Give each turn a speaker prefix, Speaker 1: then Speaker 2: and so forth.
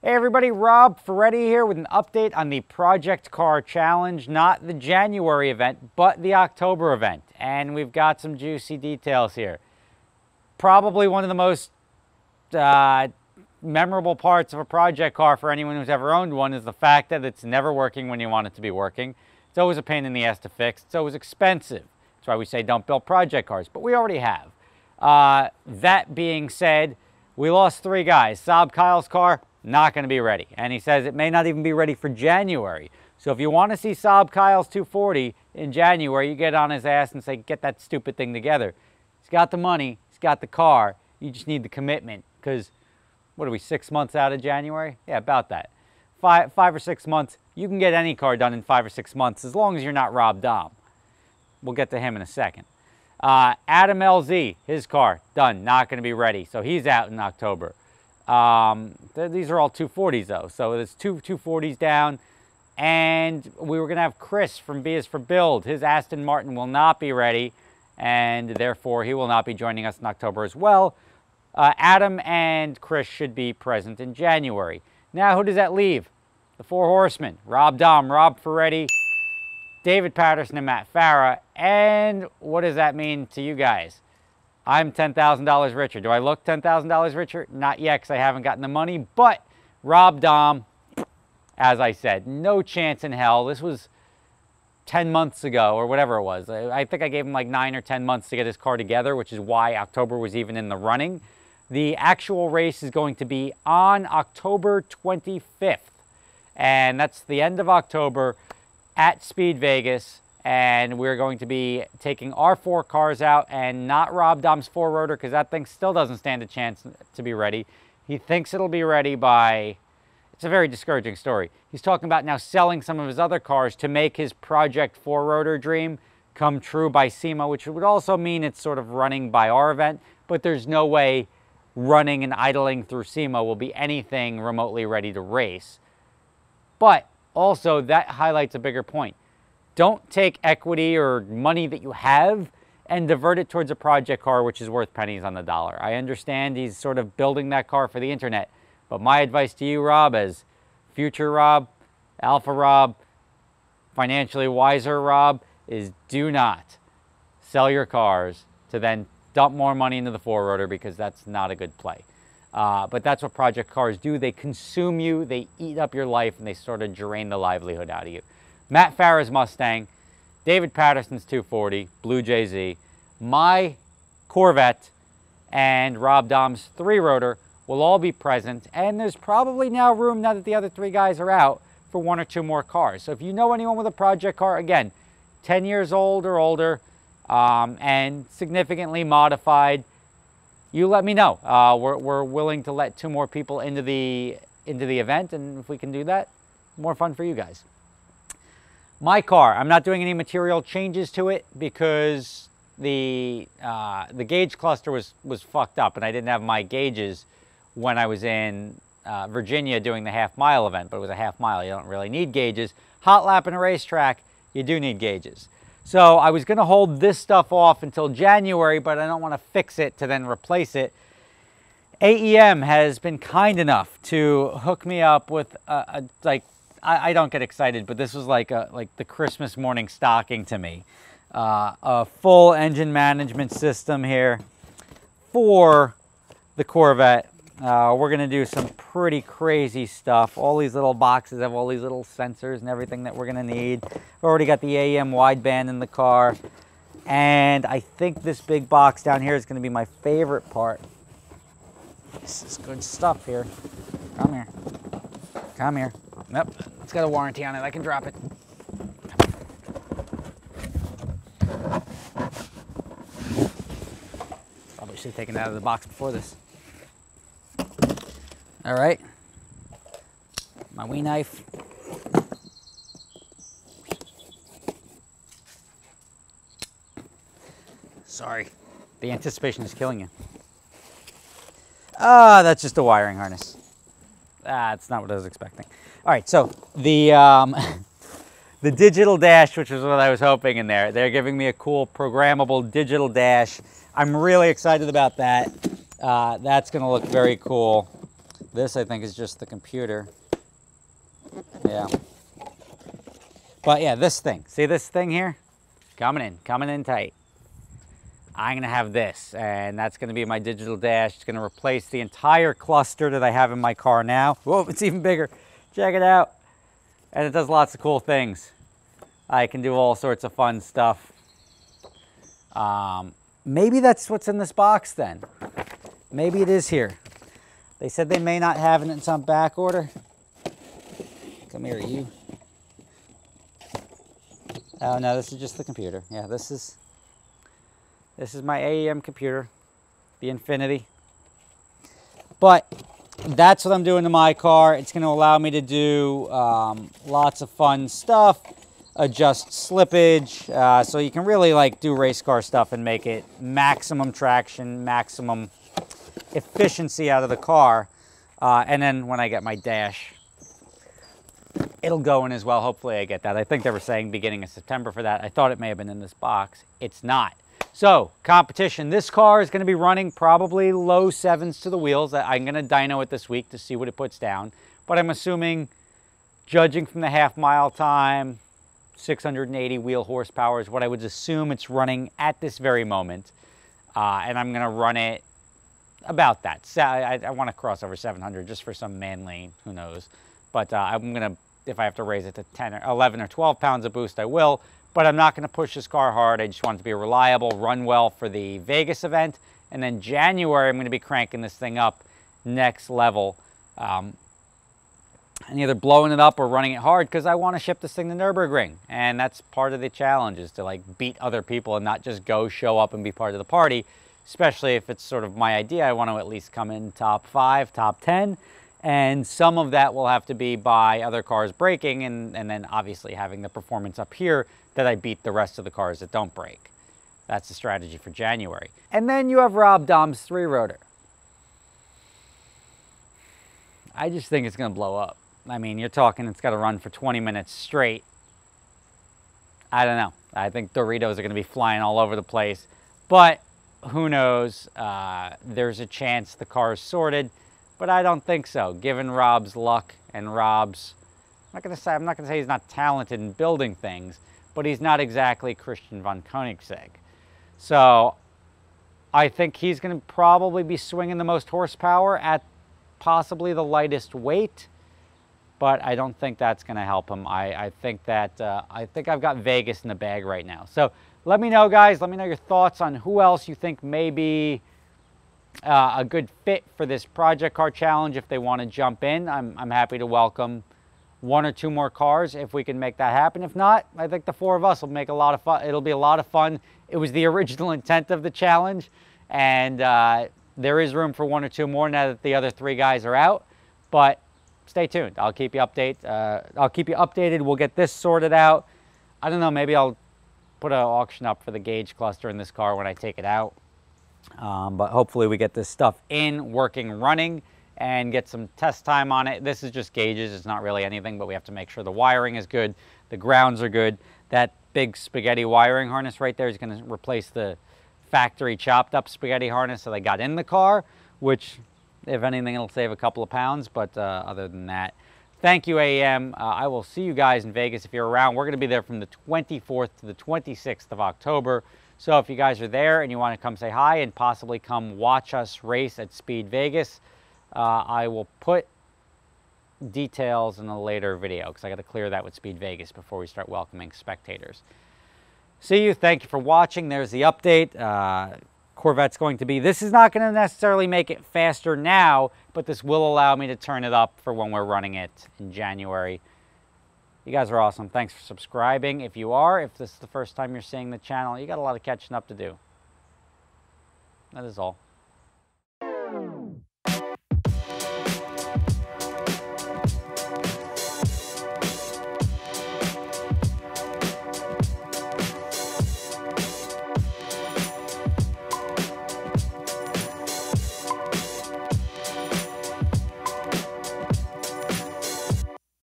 Speaker 1: Hey everybody, Rob Ferretti here with an update on the Project Car Challenge, not the January event, but the October event. And we've got some juicy details here. Probably one of the most memorable parts of a project car for anyone who's ever owned one is the fact that it's never working when you want it to be working. It's always a pain in the ass to fix. It's always expensive. That's why we say don't build project cars, but we already have. That being said, we lost 3 guys. Saab Kyle's car, not going to be ready. And he says it may not even be ready for January. So if you want to see Saab Kyle's 240 in January, you get on his ass and say, get that stupid thing together. He's got the money. He's got the car. You just need the commitment. Because, what are we, 6 months out of January? Yeah, about that. Five or 6 months. You can get any car done in 5 or 6 months as long as you're not Rob Dahm. We'll get to him in a second. Adam LZ, his car, done. Not going to be ready. So he's out in October. These are all 240s though, so there's 2 240s down. And we were going to have Chris from B is for Build. His Aston Martin will not be ready, and therefore he will not be joining us in October as well. Adam and Chris should be present in January. Now who does that leave? The 4 horsemen: Rob Dahm, Rob Ferretti, David Patterson, and Matt Farah. And what does that mean to you guys? I'm $10,000 richer. Do I look $10,000 richer? Not yet, because I haven't gotten the money. But Rob Dahm, as I said, no chance in hell. This was 10 months ago, or whatever it was. I think I gave him like 9 or 10 months to get his car together, which is why October was even in the running. The actual race is going to be on October 25th. And that's the end of October at Speed Vegas. And we're going to be taking our 4 cars out and not Rob Dahm's 4-rotor, because that thing still doesn't stand a chance to be ready. He thinks it'll be ready by... It's a very discouraging story. He's talking about now selling some of his other cars to make his Project 4-rotor dream come true by SEMA, which would also mean it's sort of running by our event, but there's no way running and idling through SEMA will be anything remotely ready to race. But also, that highlights a bigger point. Don't take equity or money that you have and divert it towards a project car, which is worth pennies on the dollar. I understand he's sort of building that car for the internet, but my advice to you, Rob, as future Rob, alpha Rob, financially wiser Rob, is do not sell your cars to then dump more money into the 4-rotor, because that's not a good play. But that's what project cars do. They consume you, they eat up your life, and they sort of drain the livelihood out of you. Matt Farah's Mustang, David Patterson's 240, Blue JZ, my Corvette, and Rob Dahm's 3-rotor will all be present. And there's probably now room, now that the other 3 guys are out, for 1 or 2 more cars. So if you know anyone with a project car, again, 10 years old or older, and significantly modified, you let me know. We're willing to let 2 more people into the event, and if we can do that, more fun for you guys. My car, I'm not doing any material changes to it because the gauge cluster was fucked up, and I didn't have my gauges when I was in Virginia doing the half-mile event, but it was a half-mile. You don't really need gauges. Hot lap in a racetrack, you do need gauges. So I was going to hold this stuff off until January, but I don't want to fix it to then replace it. AEM has been kind enough to hook me up with I don't get excited, but this was like the Christmas morning stocking to me. A full engine management system here for the Corvette. We're going to do some pretty crazy stuff. All these little boxes have all these little sensors and everything that we're going to need. We've already got the AEM wideband in the car. And I think this big box down here is going to be my favorite part. This is good stuff here. Come here. Come here. Yep, it's got a warranty on it. I can drop it. Probably should have taken it out of the box before this. All right. My wee knife. Sorry. The anticipation is killing you. Ah, that's just a wiring harness. That's not what I was expecting. All right, so the digital dash, which is what I was hoping in there, they're giving me a cool programmable digital dash. I'm really excited about that. That's going to look very cool. This, I think, is just the computer. Yeah. But yeah, this thing. See this thing here? Coming in tight. I'm going to have this, and that's going to be my digital dash. It's going to replace the entire cluster that I have in my car now. Whoa, it's even bigger. Check it out. And it does lots of cool things. I can do all sorts of fun stuff. Maybe that's what's in this box then. Maybe it is here. They said they may not have it in some back order. Come here, you. Oh no, this is just the computer. Yeah, this is my AEM computer, the Infinity. But that's what I'm doing to my car. It's going to allow me to do lots of fun stuff, adjust slippage, so you can really like do race car stuff and make it maximum traction, maximum efficiency out of the car. And then when I get my dash, it'll go in as well. Hopefully I get that. I think they were saying beginning of September for that. I thought it may have been in this box. It's not. So, competition. This car is going to be running probably low 7s to the wheels. I'm going to dyno it this week to see what it puts down. But I'm assuming, judging from the half-mile time, 680 wheel horsepower is what I would assume it's running at this very moment. And I'm going to run it about that. I want to cross over 700 just for some manly, who knows. But I'm going to, if I have to raise it to 10 or 11 or 12 pounds of boost, I will. But I'm not going to push this car hard. I just want it to be reliable, run well for the Vegas event. And then January, I'm going to be cranking this thing up next level. And either blowing it up or running it hard because I want to ship this thing to Nürburgring. And that's part of the challenge, is to like beat other people and not just go show up and be part of the party. Especially if it's sort of my idea. I want to at least come in top 5, top 10. And some of that will have to be by other cars braking and then obviously having the performance up here that I beat the rest of the cars that don't brake. That's the strategy for January. And then you have Rob Dahm's 3-rotor. I just think it's going to blow up. I mean, you're talking it's got to run for 20 minutes straight. I don't know. I think Doritos are going to be flying all over the place. But who knows? There's a chance the car is sorted. But I don't think so, given Rob's luck and Rob's, I'm not gonna say he's not talented in building things, but he's not exactly Christian von Koenigsegg. So I think he's gonna probably be swinging the most horsepower at possibly the lightest weight, but I don't think that's gonna help him. I think I've got Vegas in the bag right now. So let me know, guys. Let me know your thoughts on who else you think may be a good fit for this project car challenge. If they want to jump in, I'm happy to welcome 1 or 2 more cars if we can make that happen. If not, I think the 4 of us will make a lot of fun. It'll be a lot of fun. It was the original intent of the challenge, and there is room for 1 or 2 more now that the other 3 guys are out. But stay tuned. I'll keep you updated. We'll get this sorted out. I don't know, maybe I'll put an auction up for the gauge cluster in this car when I take it out. But hopefully we get this stuff in, working, running, and get some test time on it. This is just gauges. It's not really anything, but we have to make sure the wiring is good, the grounds are good. That big spaghetti wiring harness right there is going to replace the factory chopped up spaghetti harness that I got in the car, which, if anything, it'll save a couple of pounds. But other than that, thank you, AEM. I will see you guys in Vegas if you're around. We're going to be there from the 24th to the 26th of October. So if you guys are there and you want to come say hi and possibly come watch us race at Speed Vegas, I will put details in a later video because I got to clear that with Speed Vegas before we start welcoming spectators. See you. Thank you for watching. There's the update. Corvette's going to be, this is not going to necessarily make it faster now, but this will allow me to turn it up for when we're running it in January. You guys are awesome. Thanks for subscribing. If this is the first time you're seeing the channel, you got a lot of catching up to do. That is all.